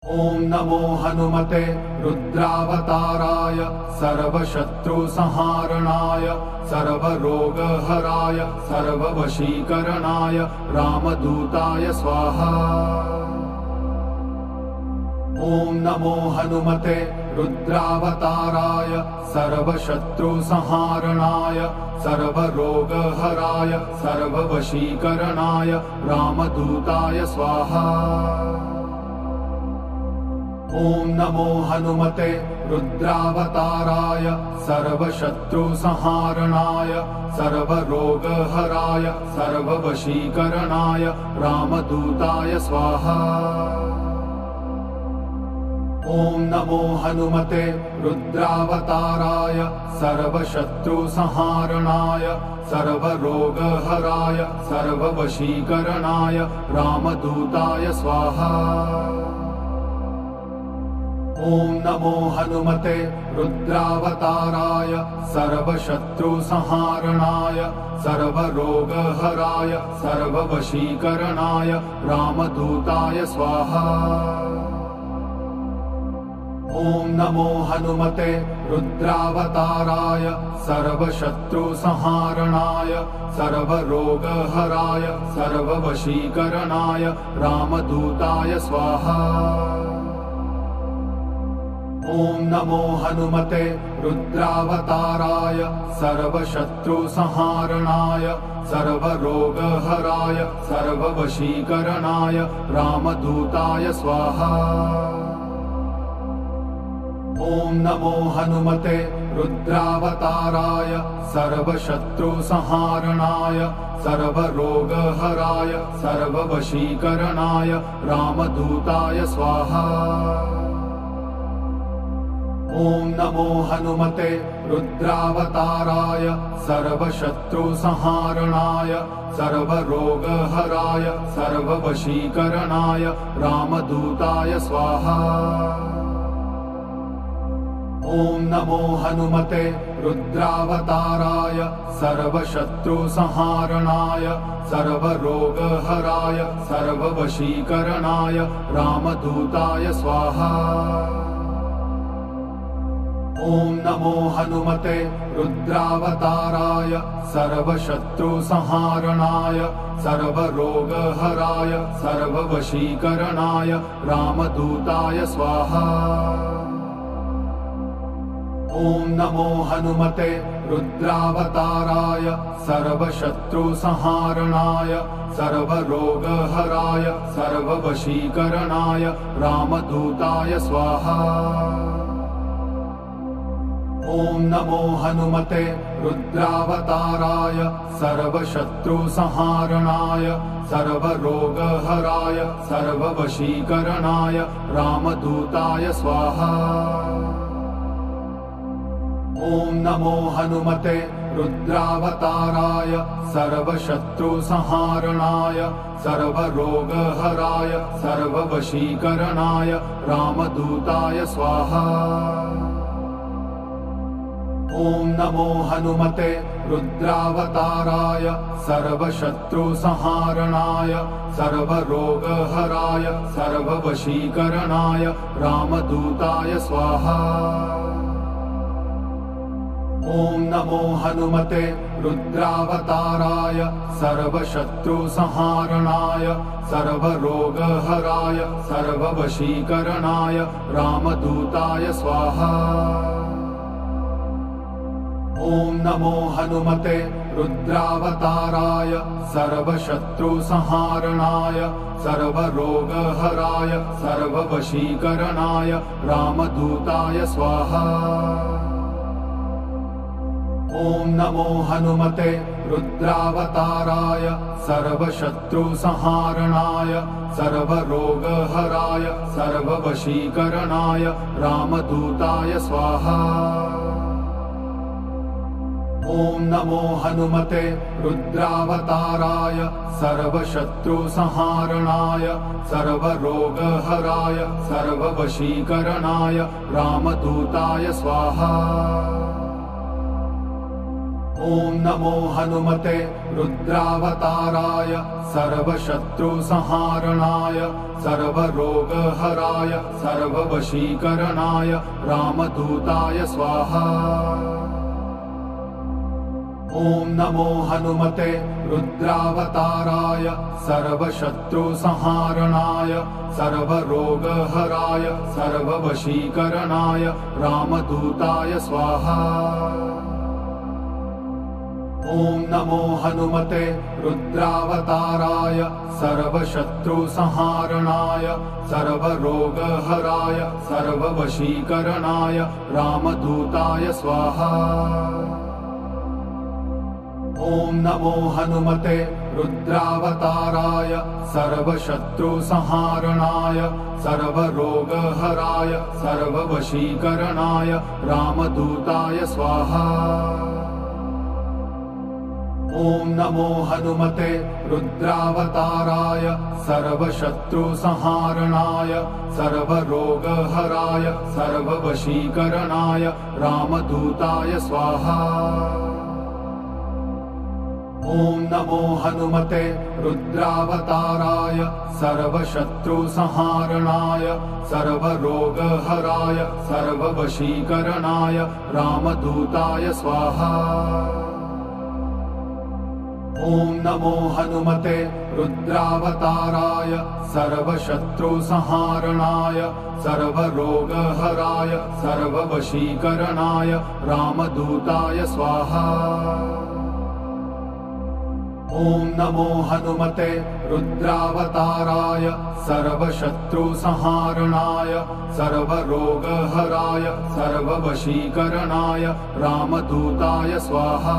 ॐ नमो हनुमते रुद्रावताराय सर्वशत्रुसंहारणाय सर्वरोगहराय सर्ववशीकरणाय रामदूताय स्वाहा। ॐ नमो हनुमते रुद्रावताराय सर्वशत्रुसंहारणाय सर्वरोगहराय सर्ववशीकरणाय रामदूताय स्वाहा। ॐ नमो हनुमते रुद्रावताराय सर्वशत्रुसंहारणाय सर्वरोगहराय सर्ववशीकरणाय रामदूताय स्वाहा। ॐ नमो हनुमते रुद्रावताराय सर्वशत्रुसंहारणाय सर्वरोगहराय सर्ववशीकरणाय रामदूताय स्वाहा। ॐ नमो हनुमते रुद्रावताराय सर्वशत्रुसंहारणाय सर्वरोगहराय सर्ववशीकरणाय रामदूताय स्वाहा। ॐ नमो हनुमते रुद्रावताराय सर्वशत्रुसंहारणाय सर्वरोगहराय सर्ववशीकरणाय रामदूताय स्वाहा। ॐ नमो हनुमते रुद्रावताराय सर्वशत्रुसंहारणाय सर्वरोगहराय सर्ववशीकरणाय रामदूताय स्वाहा। ॐ नमो हनुमते रुद्रावताराय सर्वशत्रुसंहारणाय सर्वरोगहराय सर्ववशीकरणाय रामदूताय स्वाहा। ॐ नमो हनुमते रुद्रावताराय सर्वशत्रुसंहारणाय सर्वरोगहराय सर्ववशीकरणाय रामदूताय स्वाहा। ॐ नमो हनुमते रुद्रावताराय सर्वशत्रुसंहारणाय सर्वरोगहराय सर्ववशीकरणाय रामदूताय स्वाहा। ॐ नमो हनुमते रुद्रावताराय सर्वशत्रुसंहारणाय सर्वरोगहराय सर्ववशीकरणाय रामदूताय स्वाहा। ॐ नमो हनुमते रुद्रावताराय सर्वशत्रुसंहारणाय सर्वरोगहराय सर्ववशीकरणाय रामदूताय स्वाहा। ॐ नमो हनुमते रुद्रावताराय सर्वशत्रुसंहारणाय सर्वरोगहराय सर्ववशीकरणाय रामदूताय स्वाहा। ॐ नमो हनुमते रुद्रावताराय सर्वशत्रुसंहारणाय सर्वरोगहराय सर्ववशीकरणाय रामदूताय स्वाहा। ॐ नमो हनुमते रुद्रावताराय सर्वशत्रुसंहारणाय सर्वरोगहराय सर्ववशीकरणाय रामदूताय स्वाहा। ॐ नमो हनुमते रुद्रावताराय सर्वशत्रुसंहारणाय सर्वरोगहराय सर्ववशीकरणाय रामदूताय स्वाहा। ॐ नमो हनुमते रुद्रावताराय सर्वशत्रुसंहारणाय सर्वरोगहराय सर्ववशीकरणाय रामदूताय स्वाहा। ॐ नमो हनुमते रुद्रावताराय सर्वशत्रुसंहारणाय सर्वरोगहराय सर्ववशीकरणाय रामदूताय स्वाहा। ॐ नमो हनुमते रुद्रावताराय सर्वशत्रुसंहारणाय सर्वरोगहराय सर्ववशीकरणाय रामदूताय स्वाहा। ॐ नमो हनुमते रुद्रावताराय सर्वशत्रुसंहारणाय सर्वरोगहराय सर्ववशीकरणाय रामदूताय स्वाहा। ॐ नमो हनुमते रुद्रावताराय सर्वशत्रुसंहारणाय सर्वरोगहराय सर्ववशीकरणाय रामदूताय स्वाहा। ॐ नमो हनुमते रुद्रावताराय सर्वशत्रुसंहारणाय सर्वरोगहराय सर्ववशीकरणाय रामदूताय स्वाहा। ॐ नमो हनुमते रुद्रावताराय सर्वशत्रुसंहारणाय सर्वरोगहराय सर्ववशीकरणाय रामदूताय स्वाहा। ॐ नमो हनुमते रुद्रावताराय सर्वशत्रुसंहारणाय सर्वरोगहराय सर्ववशीकरणाय रामदूताय स्वाहा। ॐ नमो हनुमते रुद्रावताराय सर्वशत्रुसंहारणाय सर्वरोगहराय सर्ववशीकरणाय रामदूताय स्वाहा। ॐ नमो हनुमते रुद्रावताराय सर्वशत्रुसंहारणाय सर्वरोगहराय सर्ववशीकरणाय रामदूताय स्वाहा। ॐ नमो हनुमते रुद्रावताराय सर्वशत्रुसंहारणाय सर्वरोगहराय सर्ववशीकरणाय रामदूताय स्वाहा।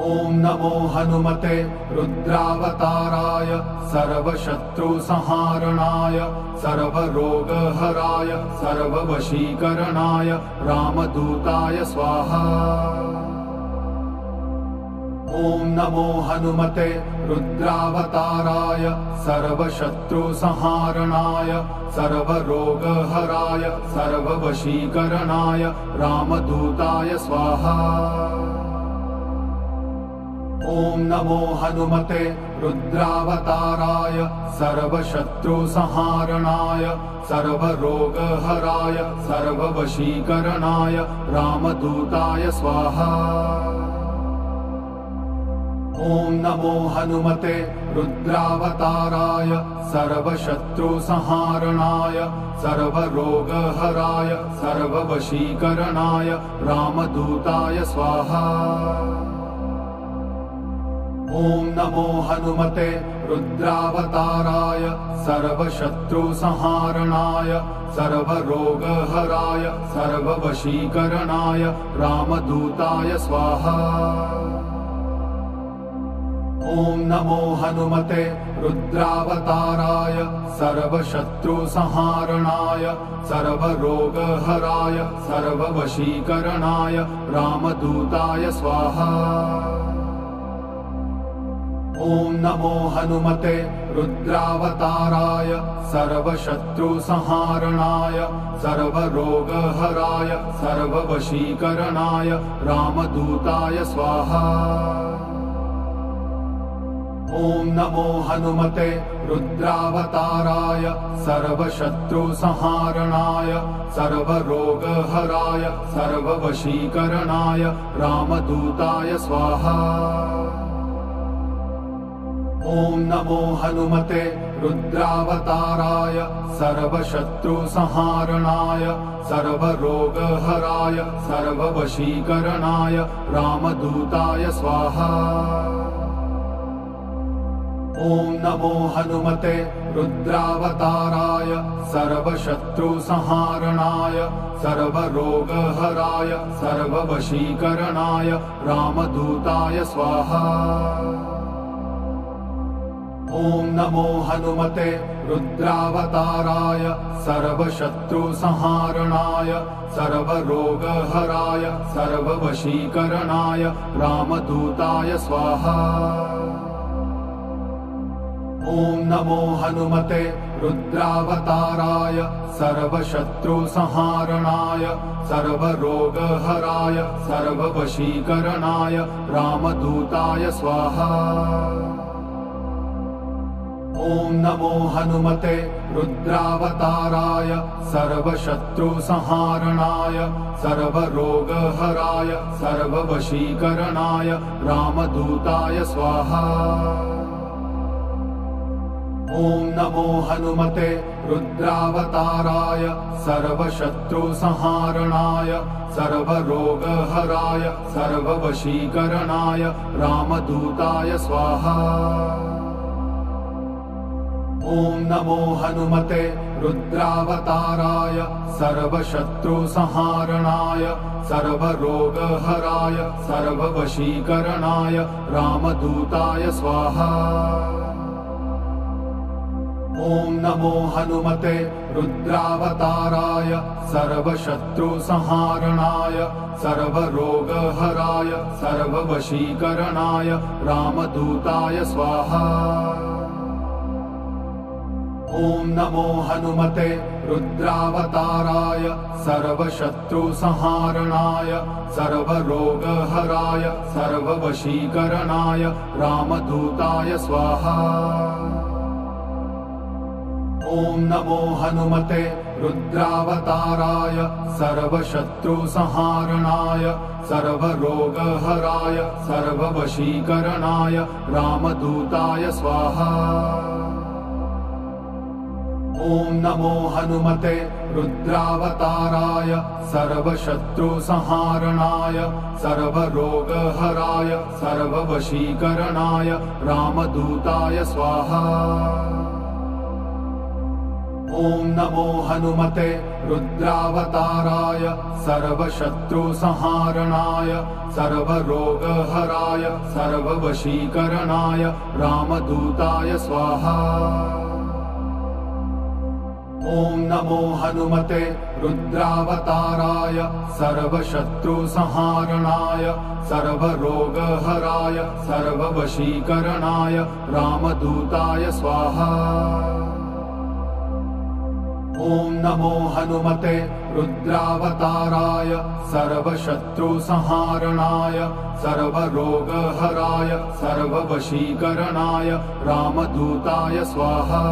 ॐ नमो हनुमते रुद्रावताराय सर्वशत्रुसंहारणाय सर्वरोगहराय सर्ववशीकरणाय रामदूताय स्वाहा। ॐ नमो हनुमते रुद्रावताराय सर्वशत्रुसंहारणाय सर्वरोगहराय सर्ववशीकरणाय रामदूताय स्वाहा। ॐ नमो हनुमते रुद्रावताराय सर्वशत्रुसंहारणाय सर्वरोगहराय सर्ववशीकरणाय रामदूताय स्वाहा। ॐ नमो हनुमते रुद्रावताराय सर्वशत्रुसंहारणाय सर्वरोगहराय सर्ववशीकरणाय रामदूताय स्वाहा। ॐ नमो हनुमते रुद्रावताराय सर्वशत्रुसंहारणाय सर्वरोगहराय सर्ववशीकरणाय रामदूताय स्वाहा। ॐ नमो हनुमते रुद्रावताराय सर्वशत्रुसंहारणाय सर्वरोगहराय सर्ववशीकरणाय रामदूताय स्वाहा। ॐ नमो हनुमते रुद्रावताराय सर्वशत्रुसंहारणाय सर्वरोगहराय सर्ववशीकरणाय रामदूताय स्वाहा। ॐ नमो हनुमते रुद्रावताराय सर्वशत्रुसंहारणाय सर्वरोगहराय सर्ववशीकरणाय रामदूताय स्वाहा। ॐ नमो हनुमते रुद्रावताराय सर्वशत्रुसंहारणाय सर्वरोगहराय सर्ववशीकरणाय रामदूताय स्वाहा। ॐ नमो हनुमते रुद्रावताराय सर्वशत्रुसंहारणाय सर्वरोगहराय सर्ववशीकरणाय रामदूताय स्वाहा। ॐ नमो हनुमते रुद्रावताराय सर्वशत्रुसंहारणाय सर्वरोगहराय सर्ववशीकरणाय रामदूताय स्वाहा। ॐ ॐ नमो हनुमते रुद्रावताराय सर्वशत्रुसंहारणाय सर्वरोगहराय सर्ववशीकरणाय रामदूताय स्वाहा। ॐ नमो हनुमते रुद्रावताराय सर्वशत्रुसंहारणाय सर्वरोगहराय सर्ववशीकरणाय रामदूताय स्वाहा। ॐ नमो हनुमते रुद्रावताराय सर्वशत्रुसंहारणाय सर्वरोगहराय सर्ववशीकरणाय रामदूताय स्वाहा। ॐ नमो हनुमते रुद्रावताराय सर्वशत्रुसंहारणाय सर्वरोगहराय सर्ववशीकरणाय रामदूताय स्वाहा। ॐ नमो हनुमते रुद्रावताराय सर्वशत्रुसंहारणाय सर्वरोगहराय सर्ववशीकरणाय रामदूताय स्वाहा। ॐ नमो हनुमते रुद्रावताराय सर्वशत्रुसंहारणाय सर्वरोगहराय सर्ववशीकरणाय रामदूताय स्वाहा। ॐ नमो हनुमते रुद्रावताराय सर्वशत्रुसंहारणाय सर्वरोगहराय सर्ववशीकरणाय रामदूताय स्वाहा। ॐ नमो हनुमते रुद्रावताराय सर्वशत्रुसंहारणाय सर्वरोगहराय सर्ववशीकरणाय रामदूताय स्वाहा। ॐ नमो हनुमते रुद्रावताराय सर्वशत्रुसंहारणाय सर्वरोगहराय सर्ववशीकरणाय रामदूताय स्वाहा। ॐ नमो हनुमते रुद्रावताराय सर्वशत्रुसंहारणाय सर्वरोगहराय सर्ववशीकरणाय रामदूताय स्वाहा। ॐ नमो हनुमते रुद्रावताराय सर्वशत्रुसंहारणाय सर्वरोगहराय सर्ववशीकरणाय रामदूताय स्वाहा।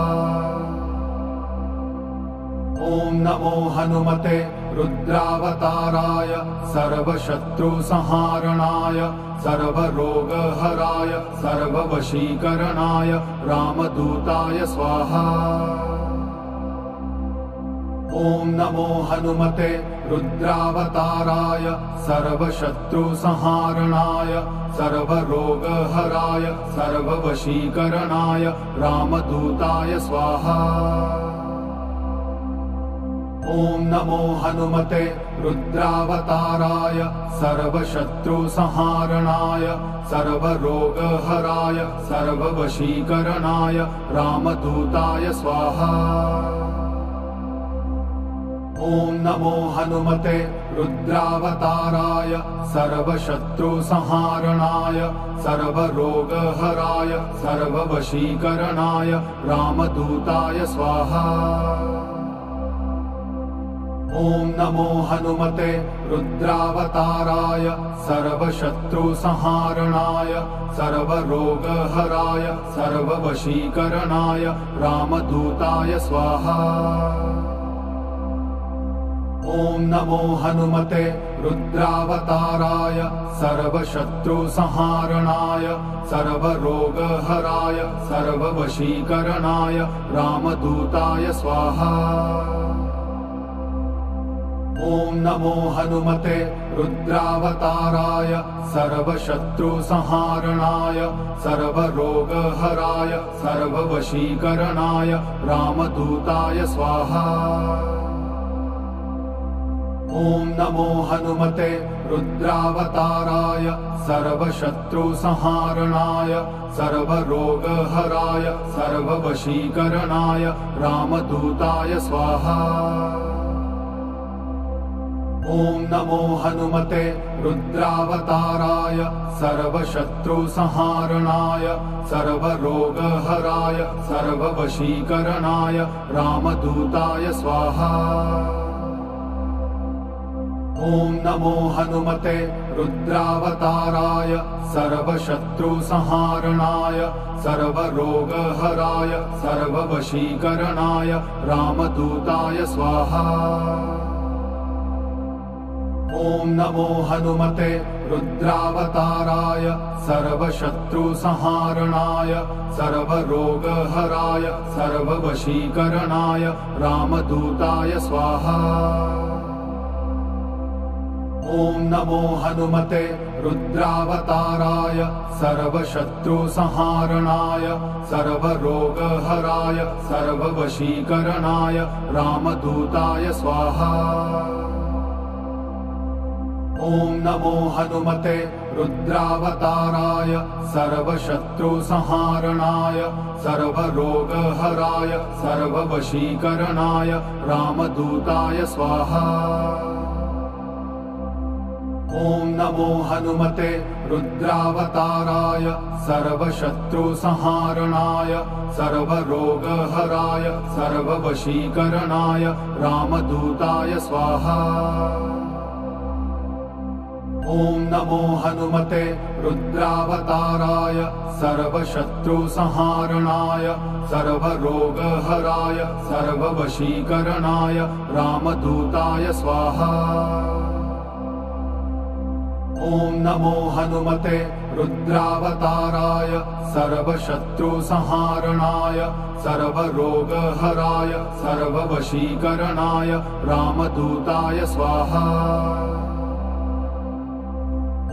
ॐ नमो हनुमते रुद्रावताराय सर्वशत्रुसंहारणाय सर्वरोगहराय सर्ववशीकरणाय रामदूताय स्वाहा। ॐ नमो हनुमते रुद्रावताराय सर्वशत्रुसंहारणाय सर्वरोगहराय सर्ववशीकरणाय रामदूताय स्वाहा। ॐ नमो हनुमते रुद्रावताराय सर्वशत्रुसंहारणाय सर्वरोगहराय सर्ववशीकरणाय रामदूताय स्वाहा। ॐ नमो हनुमते रुद्रावताराय सर्वशत्रुसंहारणाय सर्वरोगहराय सर्ववशीकरणाय रामदूताय स्वाहा। ॐ नमो हनुमते रुद्रावताराय सर्वशत्रुसंहारणाय सर्वरोगहराय सर्ववशीकरणाय रामदूताय स्वाहा। ॐ नमो हनुमते रुद्रावताराय सर्वशत्रुसंहारणाय सर्वरोगहराय सर्ववशीकरणाय रामदूताय स्वाहा। ॐ नमो हनुमते रुद्रावताराय सर्वशत्रुसंहारणाय सर्वरोगहराय सर्ववशीकरणाय रामदूताय स्वाहा। ॐ नमो हनुमते रुद्रावताराय सर्वशत्रुसंहारणाय सर्वरोगहराय सर्ववशीकरणाय रामदूताय स्वाहा। ॐ नमो हनुमते रुद्रावताराय सर्वशत्रुसंहारणाय सर्वरोगहराय सर्ववशीकरणाय रामदूताय स्वाहा। ॐ नमो हनुमते रुद्रावताराय सर्वशत्रुसंहारणाय सर्वरोगहराय सर्ववशीकरणाय रामदूताय स्वाहा। ॐ नमो हनुमते रुद्रावताराय सर्वशत्रुसंहारणाय सर्वरोगहराय सर्ववशीकरणाय रामदूताय स्वाहा। ॐ नमो हनुमते रुद्रावताराय सर्वशत्रुसंहारणाय सर्वरोगहराय सर्ववशीकरणाय रामदूताय स्वाहा। ॐ नमो हनुमते रुद्रावताराय सर्वशत्रुसंहारणाय सर्वरोगहराय सर्ववशीकरणाय रामदूताय स्वाहा। ॐ नमो हनुमते रुद्रावताराय सर्वशत्रुसंहारणाय सर्वरोगहराय सर्ववशीकरणाय रामदूताय स्वाहा। ॐ नमो हनुमते रुद्रावताराय सर्वशत्रुसंहारणाय सर्वरोगहराय सर्ववशीकरणाय रामदूताय स्वाहा। ॐ नमो हनुमते रुद्रावताराय सर्वशत्रुसंहारणाय सर्वरोगहराय सर्ववशीकरणाय रामदूताय स्वाहा।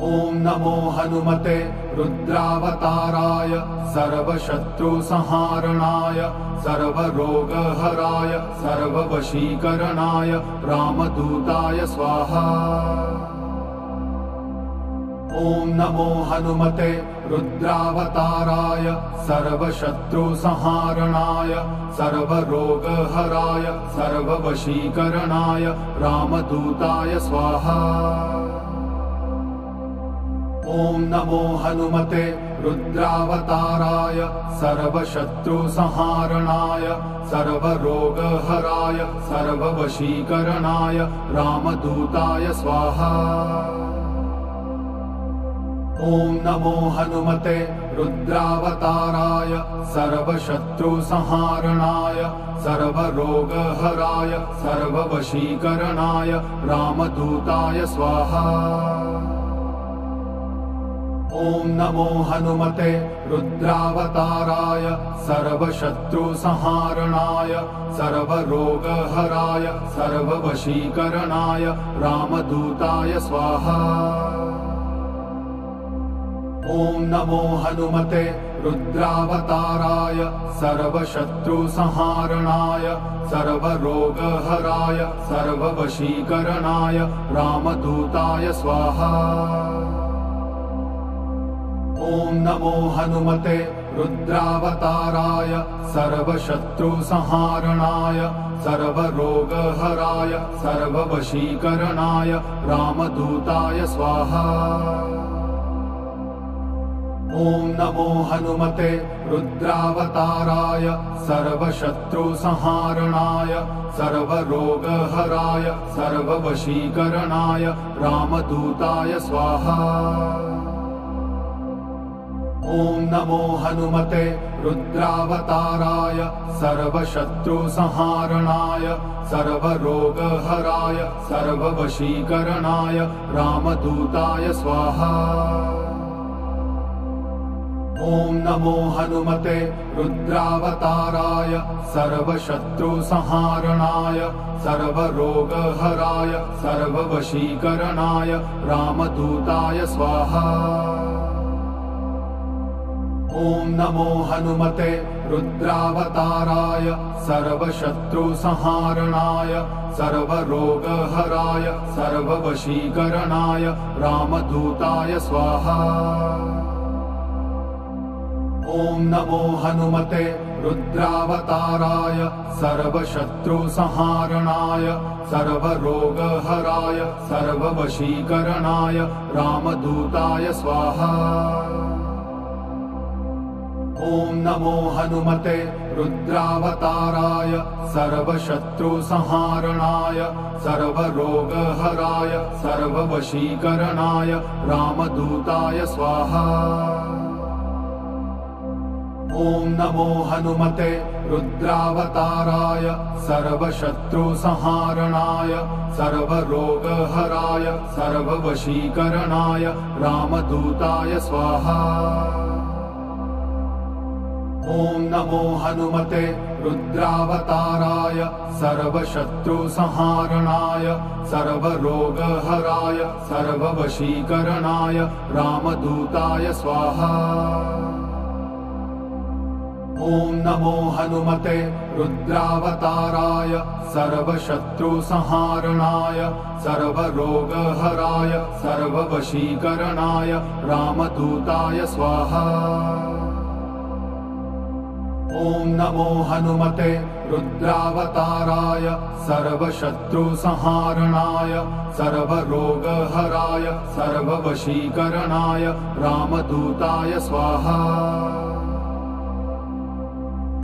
ॐ नमो हनुमते रुद्रावताराय सर्वशत्रुसंहारणाय सर्वरोगहराय सर्ववशीकरणाय रामदूताय स्वाहा। ॐ नमो हनुमते रुद्रावताराय सर्वशत्रुसंहारणाय सर्वरोगहराय सर्ववशीकरणाय रामदूताय स्वाहा। ॐ नमो हनुमते रुद्रावताराय सर्वशत्रुसंहारणाय सर्वरोगहराय सर्ववशीकरणाय रामदूताय स्वाहा। ॐ नमो हनुमते रुद्रावताराय सर्वशत्रुसंहारणाय सर्वरोगहराय सर्ववशीकरणाय रामदूताय स्वाहा। ॐ नमो हनुमते रुद्रावताराय सर्वशत्रुसंहारणाय सर्वरोगहराय सर्ववशीकरणाय रामदूताय स्वाहा। ॐ नमो हनुमते रुद्रावताराय सर्वशत्रुसंहारणाय सर्वरोगहराय सर्ववशीकरणाय रामदूताय स्वाहा। ॐ नमो हनुमते रुद्रावताराय सर्वशत्रुसंहारणाय सर्वरोगहराय सर्ववशीकरणाय रामदूताय स्वाहा। ॐ नमो हनुमते रुद्रावताराय सर्वशत्रुसंहारणाय सर्वरोगहराय सर्ववशीकरणाय रामदूताय स्वाहा। ॐ नमो हनुमते रुद्रावताराय सर्वशत्रुसंहारणाय सर्वरोगहराय सर्ववशीकरणाय रामदूताय स्वाहा। ॐ नमो हनुमते रुद्रावताराय सर्वशत्रुसंहारणाय सर्वरोगहराय सर्ववशीकरणाय रामदूताय स्वाहा। ॐ नमो हनुमते रुद्रावताराय सर्वशत्रुसंहारणाय सर्वरोगहराय सर्ववशीकरणाय रामदूताय स्वाहा। ॐ नमो हनुमते रुद्रावताराय सर्वशत्रुसंहारणाय सर्वरोगहराय सर्ववशीकरणाय रामदूताय स्वाहा। ॐ नमो हनुमते रुद्रावताराय सर्वशत्रुसंहारणाय सर्वरोगहराय सर्ववशीकरणाय रामदूताय स्वाहा। ॐ नमो हनुमते रुद्रावताराय सर्वशत्रुसंहारणाय सर्वरोगहराय सर्ववशीकरणाय रामदूताय स्वाहा। ॐ नमो हनुमते रुद्रावताराय सर्वशत्रुसंहारणाय सर्वरोगहराय सर्ववशीकरणाय रामदूताय स्वाहा। ॐ नमो हनुमते रुद्रावताराय सर्वशत्रुसंहारणाय सर्वरोगहराय सर्ववशीकरणाय रामदूताय स्वाहा। ॐ नमो हनुमते रुद्रावताराय सर्वशत्रुसंहारणाय सर्वरोगहराय सर्ववशीकरणाय रामदूताय स्वाहा।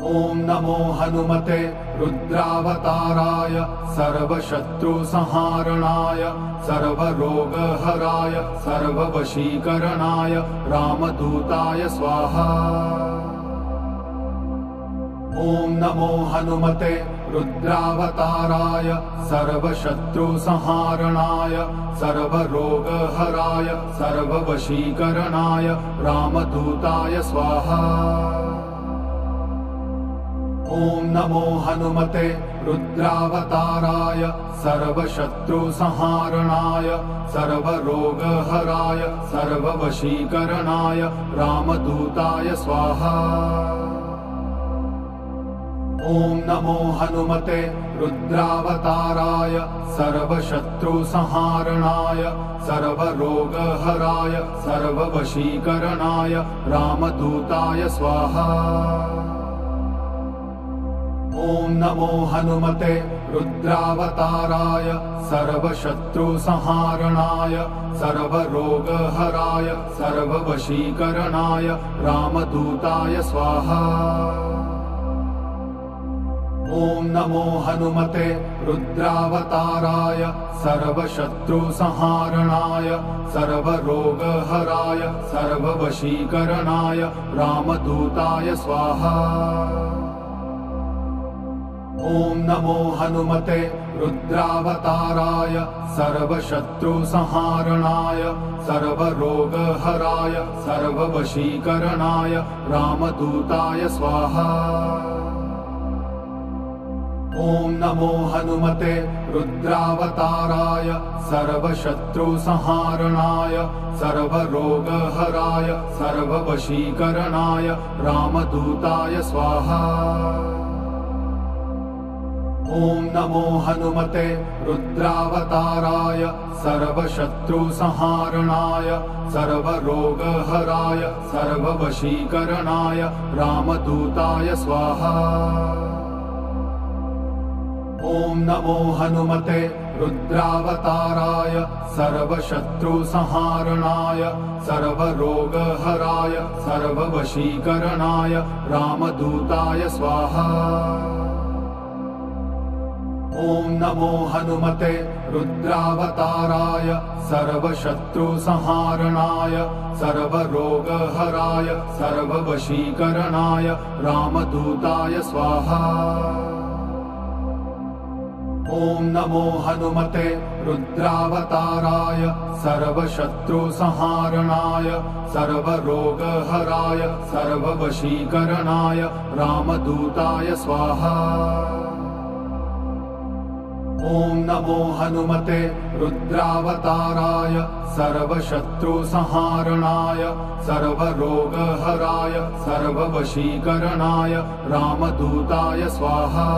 ॐ नमो हनुमते रुद्रावताराय सर्वशत्रुसंहारणाय सर्वरोगहराय सर्ववशीकरणाय रामदूताय स्वाहा। ॐ नमो हनुमते रुद्रावताराय सर्वशत्रुसंहारणाय सर्वरोगहराय सर्ववशीकरणाय रामदूताय स्वाहा। ॐ नमो हनुमते रुद्रावताराय सर्वशत्रुसंहारणाय सर्वरोगहराय सर्ववशीकरणाय रामदूताय स्वाहा। ॐ नमो हनुमते रुद्रावताराय सर्वशत्रुसंहारणाय सर्वरोगहराय सर्ववशीकरणाय रामदूताय स्वाहा। ॐ नमो हनुमते रुद्रावताराय सर्वशत्रुसंहारणाय सर्वरोगहराय सर्ववशीकरणाय रामदूताय स्वाहा। ॐ नमो हनुमते रुद्रावताराय सर्वशत्रुसंहारणाय सर्वरोगहराय सर्ववशीकरणाय रामदूताय स्वाहा। ॐ नमो हनुमते रुद्रावताराय सर्वशत्रुसंहारणाय सर्वरोगहराय सर्ववशीकरणाय रामदूताय स्वाहा। ॐ नमो हनुमते रुद्रावताराय सर्वशत्रुसंहारणाय सर्वरोगहराय सर्ववशीकरणाय रामदूताय स्वाहा। ॐ नमो हनुमते रुद्रावताराय सर्वशत्रुसंहारणाय सर्वरोगहराय सर्ववशीकरणाय रामदूताय स्वाहा। ॐ नमो हनुमते रुद्रावताराय सर्वशत्रुसंहारणाय सर्वरोगहराय सर्ववशीकरणाय रामदूताय स्वाहा। ॐ नमो हनुमते रुद्रावताराय सर्वशत्रुसंहारणाय सर्वरोगहराय सर्ववशीकरणाय रामदूताय स्वाहा। ॐ नमो हनुमते रुद्रावताराय सर्वशत्रुसंहारणाय सर्वरोगहराय सर्ववशीकरणाय रामदूताय स्वाहा। ॐ नमो हनुमते रुद्रावताराय सर्वशत्रुसंहारणाय सर्वरोगहराय सर्ववशीकरणाय रामदूताय स्वाहा।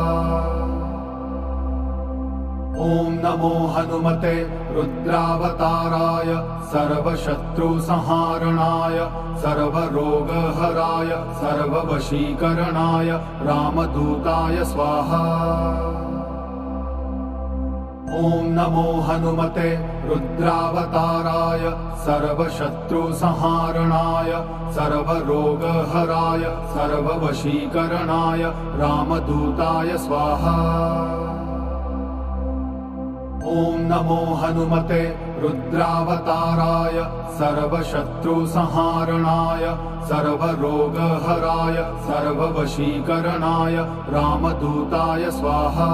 ॐ नमो हनुमते रुद्रावताराय सर्वशत्रुसंहारणाय सर्वरोगहराय सर्ववशीकरणाय रामदूताय स्वाहा। ॐ नमो हनुमते रुद्रावताराय सर्वशत्रुसंहारणाय सर्वरोगहराय सर्ववशीकरणाय रामदूताय स्वाहा। ॐ नमो हनुमते रुद्रावताराय सर्वशत्रुसंहारणाय सर्वरोगहराय सर्ववशीकरणाय रामदूताय स्वाहा।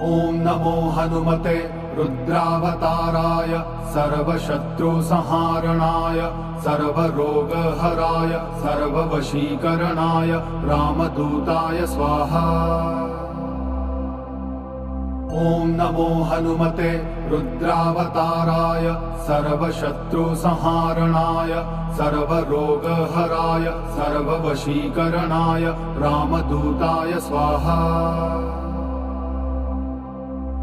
ॐ नमो हनुमते रुद्रावताराय सर्वशत्रुसंहारणाय सर्वरोगहराय सर्ववशीकरणाय रामदूताय स्वाहा। ॐ नमो हनुमते रुद्रावताराय सर्वशत्रुसंहारणाय सर्वरोगहराय सर्ववशीकरणाय रामदूताय स्वाहा।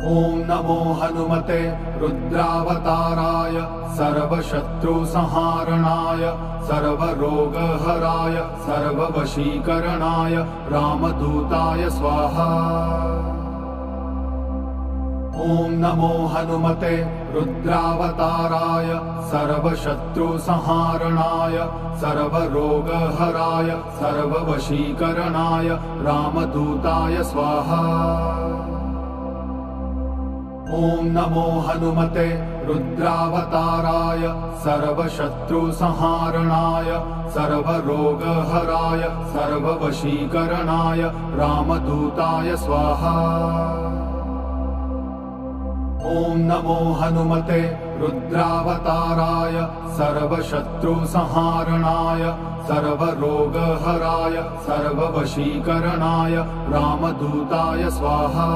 ॐ नमो हनुमते रुद्रावताराय सर्वशत्रुसंहारणाय सर्वरोगहराय सर्ववशीकरणाय रामदूताय स्वाहा। ॐ नमो हनुमते रुद्रावताराय सर्वशत्रुसंहारणाय सर्वरोगहराय सर्ववशीकरणाय रामदूताय स्वाहा। ॐ नमो हनुमते रुद्रावताराय सर्वशत्रुसंहारणाय सर्वरोगहराय सर्ववशीकरणाय रामदूताय स्वाहा। ॐ नमो हनुमते रुद्रावताराय सर्वशत्रुसंहारणाय सर्वरोगहराय सर्ववशीकरणाय रामदूताय स्वाहा।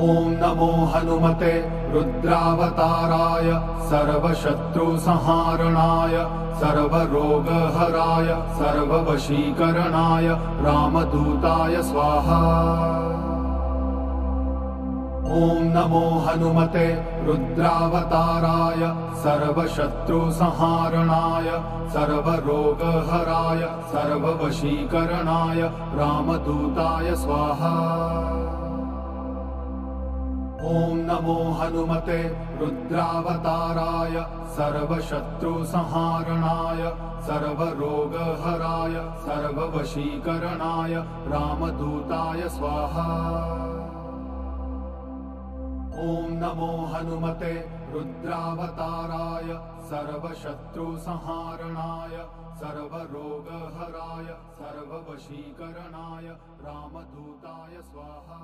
ॐ नमो हनुमते रुद्रावताराय सर्वशत्रुसंहारणाय सर्वरोगहराय सर्ववशीकरणाय रामदूताय स्वाहा। ॐ नमो हनुमते रुद्रावताराय सर्वशत्रुसंहारणाय सर्वरोगहराय सर्ववशीकरणाय रामदूताय स्वाहा। ॐ नमो हनुमते रुद्रावताराय सर्वशत्रुसंहारणाय सर्वरोगहराय सर्ववशीकरणाय रामदूताय स्वाहा। ॐ नमो हनुमते रुद्रावताराय सर्वशत्रुसंहारणाय सर्वरोगहराय सर्ववशीकरणाय रामदूताय स्वाहा।